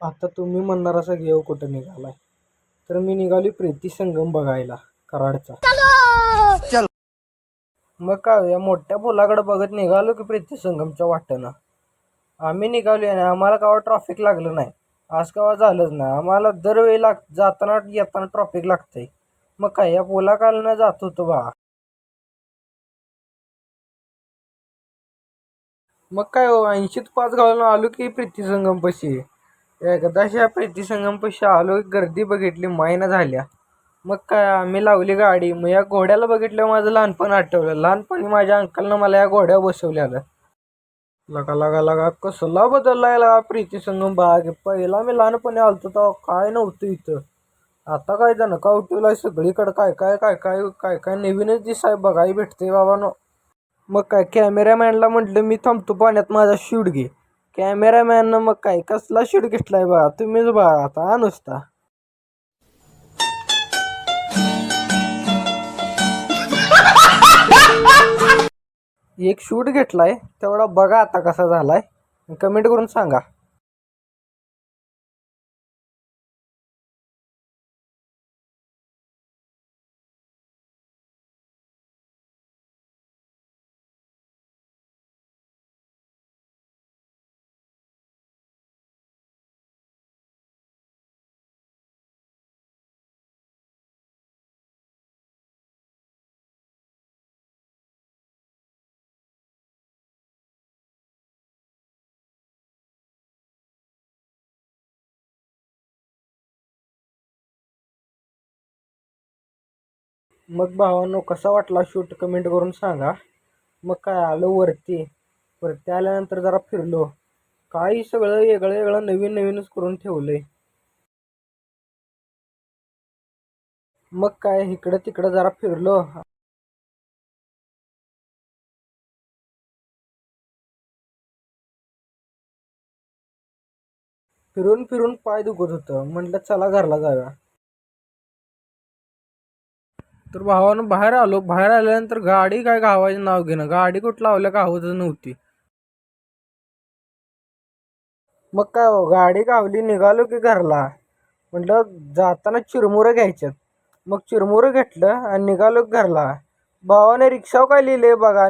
आता तुम्ही म्हणणार असं घेऊ कुठं निघालाय, तर मी निघाली प्रीती संगम बघायला कराडचा. मग काय या मोठ्या पुलाकडे बघत निघालो की प्रीती संगमच्या वाटेनं. आम्ही निघालो आणि आम्हाला केव्हा ट्रॉफिक लागलं नाही. आज केव्हा झालंच नाही. आम्हाला दरवेळी जाताना येताना ट्रॉफिक लागतंय. मग काय या पुलाखालनं जात होतो बा. मग काय हो 80त पास घालून आलो की प्रीती संगमपाशी. एकदाच या प्रीती संगमपाशी आलो की गर्दी बघितली मायना झाल्या. मग काय आम्ही लावली गाडी. मग या घोड्याला बघितल्यावर माझं लहानपण आठवलं. लहानपणी माझ्या अंकलनं मला या घोड्यावर बसवलेलं. लगा लगा लगा कसला बदललाय लगा प्रीती संगम बाग. पहिला मी लहानपणी आलतो तेव्हा काय नव्हतं इथं. आता काय जण का उठवलाय सगळीकडं काय काय काय काय काय काय नवीनच दिसाय बघाय भेटते बाबानो. मग काय कॅमेरामॅनला म्हटलं मी थांबतो पाण्यात माझा शूट घे. कॅमेरामॅननं मग काय कसला शूट घेतलाय बा तुम्हीच बघा आता हा नुसता. एक शूट घेतलाय तेवढा बघा आता कसा झालाय. कमेंट करून सांगा. मग भावांनो कसा वाटला शूट कमेंट करून सांगा. मग काय आलो वरती. वरती आल्यानंतर जरा फिरलो. काही सगळं वेगळं वेगळं नवीन नवीनच करून ठेवलंय. मग काय इकडं तिकडं जरा फिरलो. फिरून फिरून पाय दुखत होतं. म्हटलं चला घरला जाऊया. तर भावानं बाहेर आलो. बाहेर आल्यानंतर गाडी काय गावाचे नाव घेणं. गाडी कुठं लावल्या गावतच नव्हती. मग काय हो गाडी गावली निघालो की घरला. म्हटलं जाताना चिरमुरं घ्यायच्यात. मग चिरमुरं घेतलं आणि निघालो घरला. भावाने रिक्षावर काय लिहिलंय बघा.